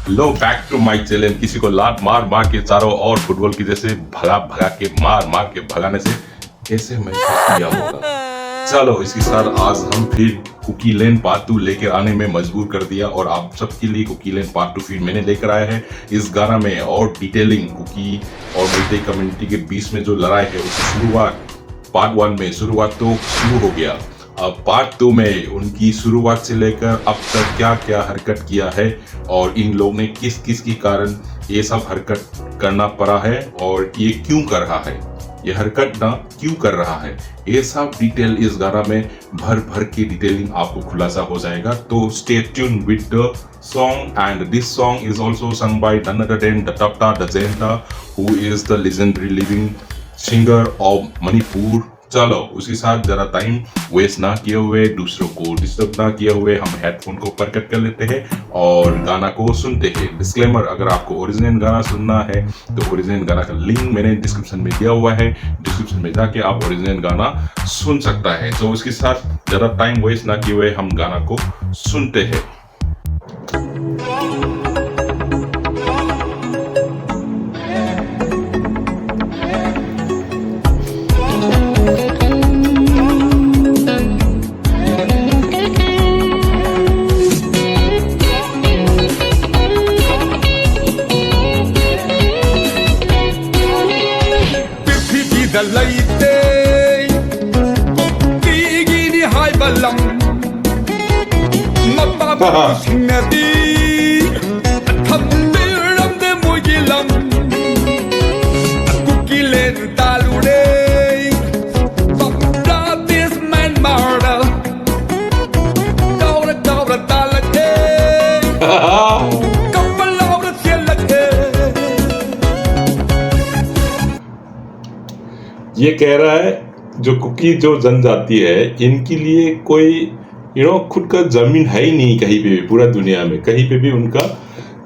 Low back to my channel. किसी को लात मार मार के चारों और फुटबॉल की जैसे भगा भगा के मार मार के भगाने से कैसे महसूस किया होगा। चलो इसके साथ आज हम फिर कुकी लैंड पार्ट 2 लेकर आने में मजबूर कर दिया और आप सबके लिए कुकी लैंड पार्ट 2 फिर मैंने लेकर आया है। इस गाना में और डिटेलिंग कुकी और मैते कम्युनिटी के बीच में जो लड़ाई है उसकी शुरुआत पार्ट 1 में शुरुआत तो शुरू हो गया। अब पार्ट 2 में उनकी शुरुआत से लेकर अब तक क्या क्या हरकत किया है और इन लोग ने किस किस के कारण ये सब हरकत करना पड़ा है और ये क्यों कर रहा है, ये हरकत ना क्यों कर रहा है, ये सब डिटेल इस गाना में भर भर की डिटेलिंग आपको खुलासा हो जाएगा। तो stay tune with the song, and this song is also sung by none other than Dapta Dajenta, who is the legendary living singer of Manipur। चलो उसके साथ जरा टाइम वेस्ट ना किए हुए, दूसरों को डिस्टर्ब ना किए हुए हम हेडफोन को परकट कर लेते हैं और गाना को सुनते हैं। डिस्क्लेमर, अगर आपको ओरिजिनल गाना सुनना है तो ओरिजिनल गाना का लिंक मैंने डिस्क्रिप्शन में दिया हुआ है, डिस्क्रिप्शन में जाके आप ओरिजिनल गाना सुन सकता है। तो उसके साथ जरा टाइम वेस्ट ना किए हुए हम गाना को सुनते हैं। ये कह रहा है जो कुकी जो जनजाति है इनके लिए कोई खुद का जमीन है ही नहीं, कहीं पे भी पूरा दुनिया में कहीं पे भी उनका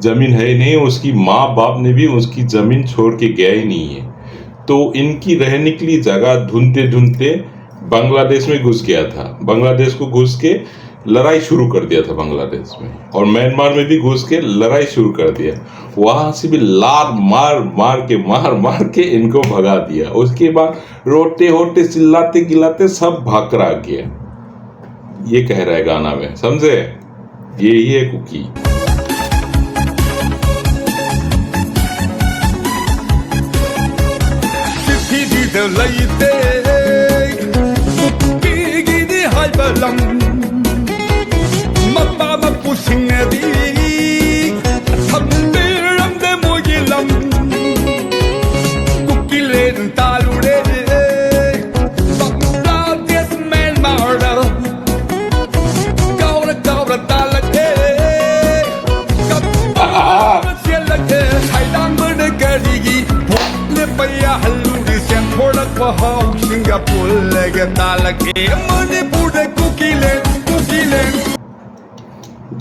जमीन है ही नहीं। उसकी माँ बाप ने भी उसकी जमीन छोड़ के गया ही नहीं है। तो इनकी रहने के लिए जगह ढूंढते ढूंढते बांग्लादेश में घुस गया था। बांग्लादेश को घुस के लड़ाई शुरू कर दिया था बांग्लादेश में, और म्यांमार में भी घुस के लड़ाई शुरू कर दिया। वहां से भी मार मार के इनको भगा दिया। उसके बाद रोते होते चिल्लाते गिलाते सब भाग कर आ गया। ये कह रहा है गाना में, समझे? यही है कुकी।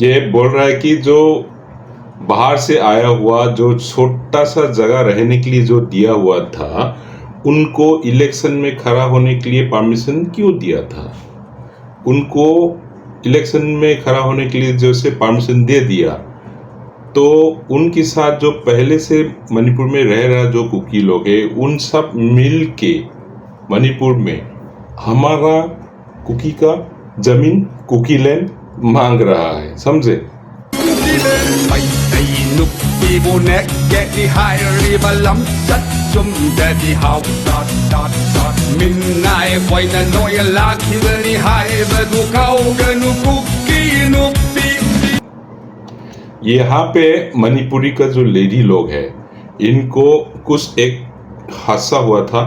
ये बोल रहा है कि जो बाहर से आया हुआ जो छोटा सा जगह रहने के लिए जो दिया हुआ था, उनको इलेक्शन में खड़ा होने के लिए परमिशन क्यों दिया था? उनको इलेक्शन में खड़ा होने के लिए जो से परमिशन दे दिया, तो उनके साथ जो पहले से मणिपुर में रह रहा जो कुकी लोग हैं उन सब मिल के मणिपुर में हमारा कुकी का जमीन कुकी लैंड मांग रहा है, समझे? यहाँ पे मणिपुरी का जो लेडी लोग है इनको कुछ एक हादसा हुआ था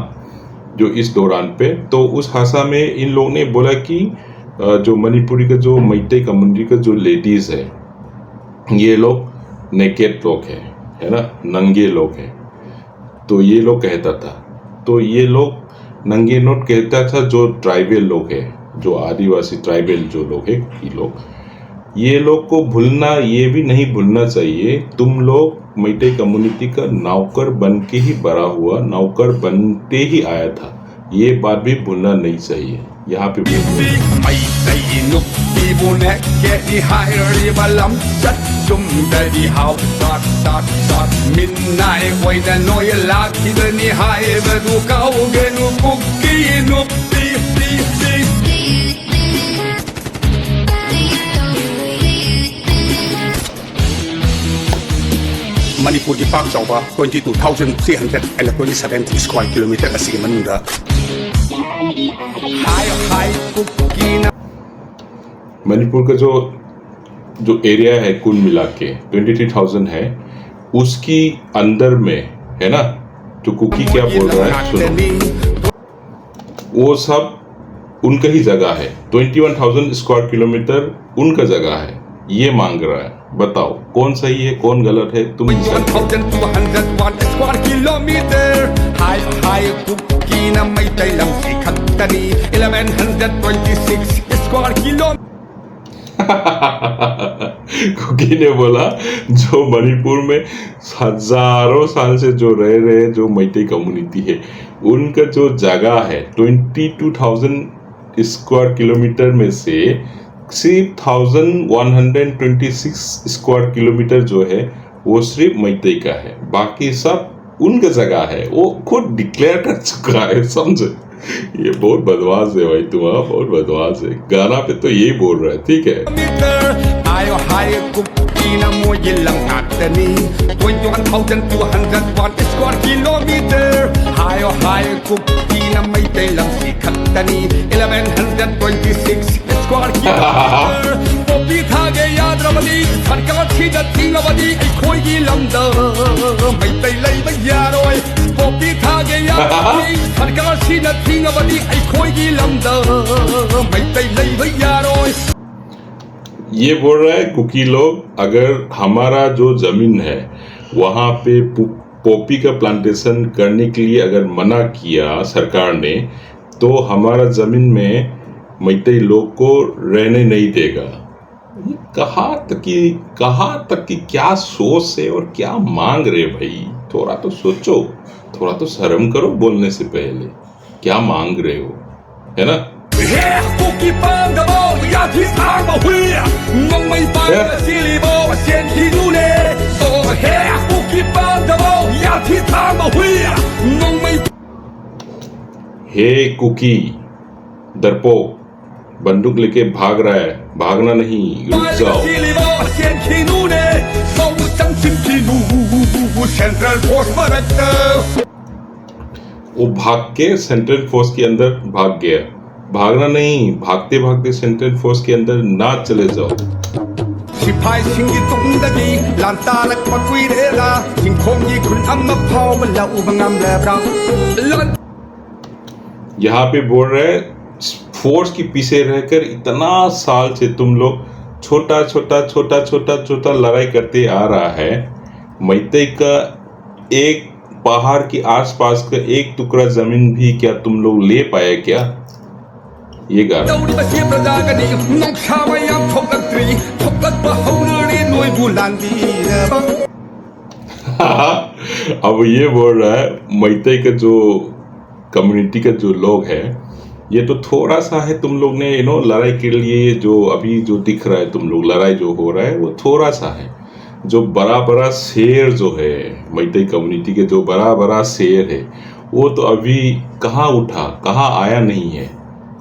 जो इस दौरान पे, तो उस हादसा में इन लोगों ने बोला कि जो मणिपुरी का जो मैते कम्युनिटी का जो लेडीज है ये लोग नेकेड लोग है ना, नंगे लोग हैं। तो ये लोग कहता था, तो ये लोग नंगे नोट कहता था जो ट्राइबल लोग है, जो आदिवासी ट्राइबल जो लोग है ये लोग को भूलना, ये भी नहीं भूलना चाहिए। तुम लोग मैते कम्युनिटी का नौकर बन के ही बड़ा हुआ, नौकर बनते ही आया था, ये बात भी भूलना नहीं चाहिए। यहाँ पे Ibuneke ihairi lam sat sum di hau dot midnight wai da noi la ki da ni hai ba du kau ge nu kuki nu pi Manipur di Pak Chawba 22,327 square kilometer asigi manunda hai kuki na Manipur का जो area है कुल मिला के 23,000 है, उसकी अंदर में है ना, जो कुकी क्या बोल रहा है सुनो, वो सब उनका ही जगह है। 21,000 स्क्वायर किलोमीटर उनका जगह है, ये मांग रहा है। बताओ कौन सही है कौन गलत है, तुम 21,201 square kilometer hai kuki na mai tai lam si khattani 1126 square kilometer cookie ने बोला जो मणिपुर में हजारों साल से जो रह रहे जो मैतेई कम्युनिटी है, उनका जो जगह है 22,000 स्क्वायर किलोमीटर में से सिर्फ 1,126 स्क्वायर किलोमीटर जो है वो सिर्फ मैतेई का है, बाकी सब उनका जगह है। वो खुद डिक्लेयर कर चुका है, समझे। ये बहुत बदमाश है भाई, तुम्हारा बहुत बदमाश है। गाना पे तो यही बोल रहा है, ठीक है। ये बोल रहा है कुकी लोग, अगर हमारा जो जमीन है वहां पे पॉपी का प्लांटेशन करने के लिए अगर मना किया सरकार ने, तो हमारा जमीन में मैतेई लोग को रहने नहीं देगा। कहाँ तक की क्या सोच है और क्या मांग रहे भाई, थोड़ा तो सोचो, थोड़ा तो शर्म करो बोलने से पहले, क्या मांग रहे हो, है ना। हे कुकी डरपोक, बंदूक लेके भाग रहा है, भागना नहीं, रुक जाओ। वो भाग के सेंट्रल फोर्स के अंदर भाग गया, भागना नहीं, भागते भागते सेंट्रल फोर्स के अंदर ना चले जाओ। यहाँ पे बोल रहे हैं फोर्स के पीछे रहकर इतना साल से तुम लोग छोटा लड़ाई करते आ रहा है। मैतेई का एक पहाड़ के आसपास का एक टुकड़ा जमीन भी क्या तुम लोग ले पाए क्या? ये गा अब ये बोल रहा है मैतेई का जो कम्युनिटी का जो लोग है, ये तो थोड़ा सा है, तुम लोग ने लड़ाई के लिए जो अभी जो दिख रहा है, तुम लोग लड़ाई जो हो रहा है वो थोड़ा सा है। जो बड़ा शेर जो है मैतेई कम्युनिटी के, जो बड़ा शेर है, वो तो अभी कहाँ उठा, कहाँ आया नहीं है,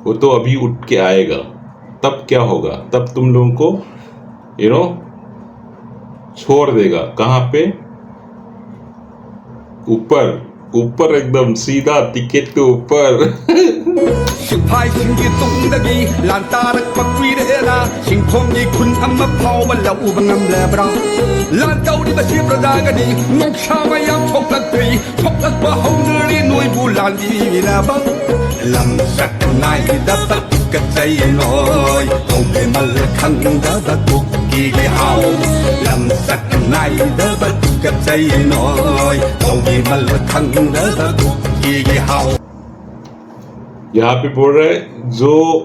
वो तो अभी उठ के आएगा। तब क्या होगा, तब तुम लोगों को छोड़ देगा। कहाँ पे? ऊपर एकदम सीधा टिकट के ऊपर। यहाँ पे बोल रहा है जो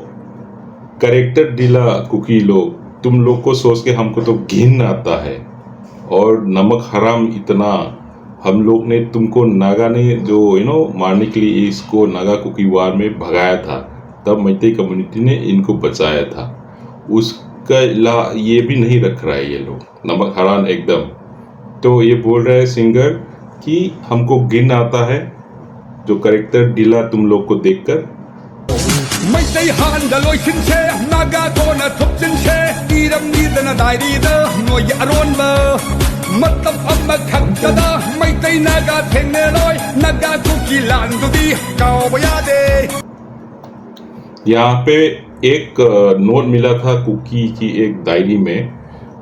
करेक्टर दिला कुकी लोग, तुम लोग को सोच के हमको तो घिन आता है। और नमक हराम इतना, हम लोग ने तुमको नागा ने जो मारने के लिए इसको नागा कुकी वार में भगाया था, तब मैतेई कम्युनिटी ने इनको बचाया था। उसका ये भी नहीं रख रहा है ये लोग, नमक हराम एकदम। तो ये बोल रहा है सिंगर कि हमको गिन आता है जो करेक्टर डीला तुम लोग को देखकर। ไม่ได้หานดะลอยขึ้นเชนากาโกนะทบจินเชดีดำดีดะนะได้ดีเดอหน่วยอารอนเบอมัตตบอัมมะขัดกะดาไม่ได้นากาเทนเนลอยนากาคุกิลานดุดีเกาบยาเด यहाँ पे एक नोट मिला था कुकी की एक डायरी में,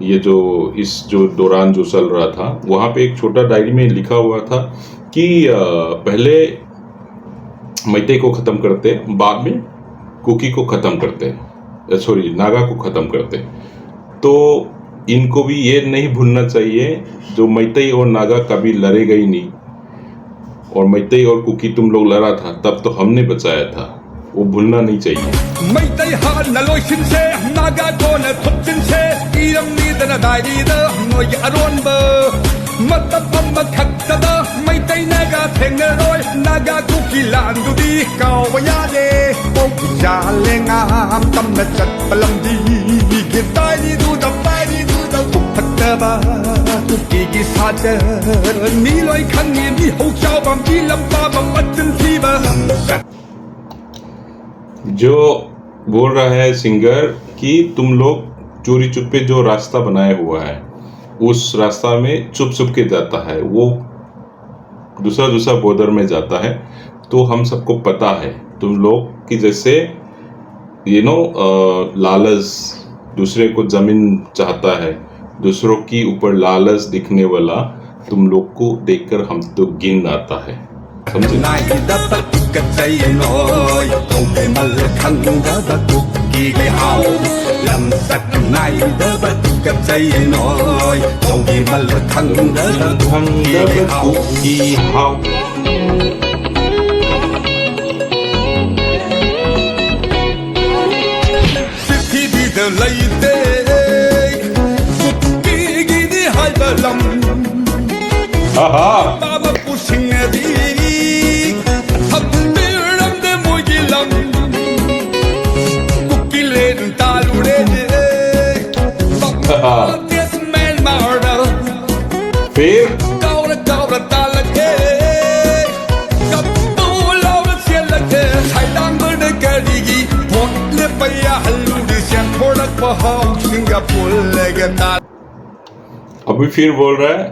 ये जो इस जो दौरान जो चल रहा था वहाँ पे एक छोटा डायरी में लिखा हुआ था कि पहले मैते को ख़त्म करते, बाद में कुकी को ख़त्म करते, सॉरी नागा को ख़त्म करते। तो इनको भी ये नहीं भूलना चाहिए जो मैते और नागा कभी लड़ेगा ही नहीं, और मैते और कुकी तुम लोग लड़ा था तब तो हमने बचाया था, वो भूलना नहीं चाहिए। ไม่ได้หานดะลอยขึ้นเชนากาโกนะทบจินเชดีดำดีดะนะได้ดีเดอหน่วยอารอนเบอมัตตบอัมมะขัดกะดาไม่ได้นากาเทนเนลอยนากาคุกิลานดุดีเกาบยาเดโอกิจาเลงามตำนะจัดปลัมดีกิตายดีดูดับไปดีดูดับทุกพัตตะบาทุกกีกิซาเจนี่ลอยคันนี่นี่ฮูเจ้าบัมที่ลำบาบัมอัดจนที่บา जो बोल रहा है सिंगर कि तुम लोग चोरी चुपे जो रास्ता बनाया हुआ है उस रास्ता में चुप चुप के जाता है, वो दूसरा दूसरा बॉर्डर में जाता है। तो हम सबको पता है तुम लोग कि जैसे लालच, दूसरे को जमीन चाहता है, दूसरों की ऊपर लालच दिखने वाला तुम लोग को देखकर हम तो गिन आता है, समझे? นายดับตะกุกกะใจน้อยคงไม่มาละคันดะตะกุกกีเกเฮาลำสักนายดับตะกุกกะใจน้อยคงไม่มาละคันดะตะกุกกีเกเฮา की हाँสิทธิดีเดไลเตกุกกีกีดีไฮบะลัม आहा Baba pushing a big up the ram de mogilam Kukilen talure This man marda फिर Gaura gaura talake Kapu laura sielake Thailand berde karigi Port le paya halu di siang Thorak baham Singapore lege tal अभी फिर बोल रहा है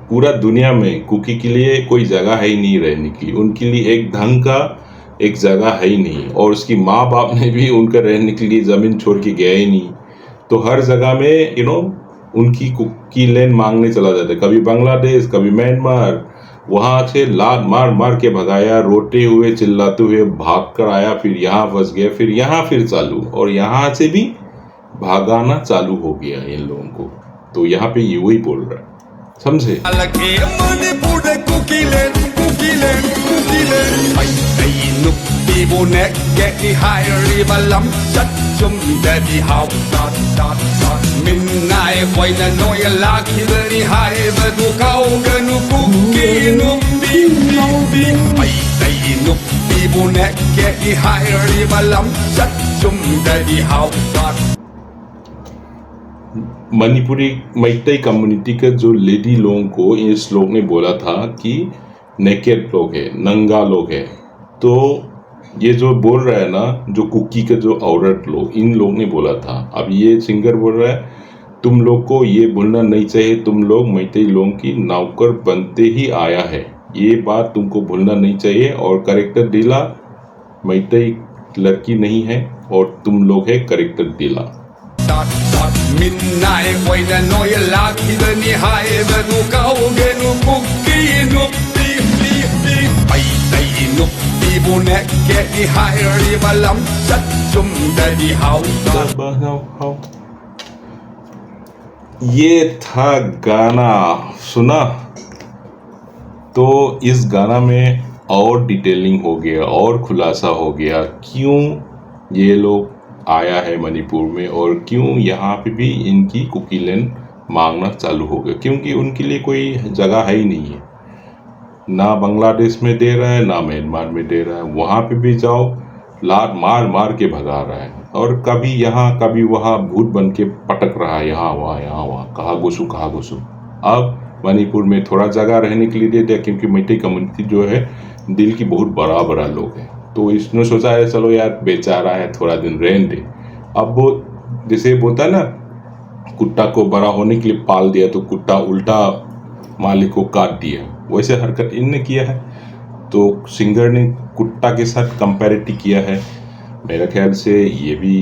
पूरा दुनिया में cookie के लिए कोई जगह है ही नहीं रहने की, उनके लिए एक ढंग का एक जगह है ही नहीं, और उसकी माँ बाप ने भी उनका रहने के लिए ज़मीन छोड़ के गया ही नहीं। तो हर जगह में उनकी कुकी लैंड मांगने चला जाता है, कभी बांग्लादेश कभी म्यांमार, वहाँ से लात मार मार के भगाया, रोते हुए चिल्लाते हुए भाग कर आया, फिर यहाँ फंस गया, फिर यहाँ फिर चालू, और यहाँ से भी भागाना चालू हो गया इन लोगों को। तो यहाँ पे ये वही बोल रहा है, समझे? Alake mani bude kukilen Ay ay nuk di bonek get di higher balam chat chum daddy how dot min nai koi na noy la ki di high badu kau ganu kuki nuk di ay ay nuk di bonek get di higher balam chat chum daddy how dot Manipuri Meitei community के जो lady लोगों को इस लोग ने बोला था कि नेकेड लोग है, नंगा लोग है। तो ये जो बोल रहा है ना, जो कुकी के जो औरत लोग, इन लोग ने बोला था। अब ये सिंगर बोल रहा है तुम लोग को ये बोलना नहीं चाहिए, तुम लोग मैतेई लोगों की नौकर बनते ही आया है, ये बात तुमको भूलना नहीं चाहिए। और करेक्टर डीला मैतेई लड़की नहीं है, और तुम लोग है करेक्टर डीला। Midnight koi na noy la ki ni hai ba du kau ge nu kuki nu bi ai dai nu bi bu ne ge ni hai ri ba lam chat chum da di hao ये था गाना, सुना? तो इस गाना में और detailing हो गया और खुलासा हो गया क्यों ये लोग आया है मणिपुर में, और क्यों यहाँ पे भी इनकी कुकी लैंड मांगना चालू हो गया। क्योंकि उनके लिए कोई जगह है ही नहीं है, ना बांग्लादेश में दे रहा है ना म्यांमार में दे रहा है, वहाँ पे भी जाओ लात मार मार के भगा रहा है। और कभी यहाँ कभी वहाँ भूत बन के पटक रहा है, यहाँ वहाँ कहाँ घुसूं। अब मणिपुर में थोड़ा जगह रहने के लिए दे दिया, क्योंकि मैते कम्युनिटी जो है दिल की बहुत बड़ा लोग हैं। तो इसने सोचा है चलो यार बेचारा है थोड़ा दिन रहने दे। अब वो जैसे बोलता है ना, कुत्ता को बड़ा होने के लिए पाल दिया तो कुत्ता उल्टा मालिक को काट दिया, वैसे हरकत इनने किया है। तो सिंगर ने कुत्ता के साथ कंपैरिटिव किया है। मेरा ख्याल से ये भी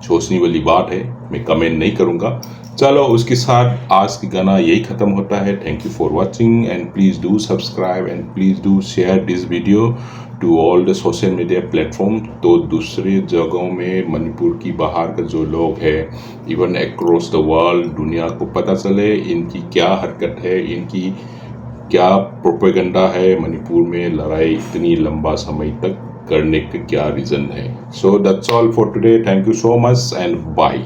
सोचने वाली बात है, मैं कमेंट नहीं करूँगा। चलो उसके साथ आज की गाना यही ख़त्म होता है। Thank you for watching and please do subscribe and please do share this video to all the social media platform. तो दूसरे जगहों में मणिपुर की बाहर का जो लोग हैं, इवन अक्रॉस द वर्ल्ड, दुनिया को पता चले इनकी क्या हरकत है, इनकी क्या प्रोपेगेंडा है, मणिपुर में लड़ाई इतनी लंबा समय तक करने का क्या रीज़न है। So that's all for today. Thank you so much and bye.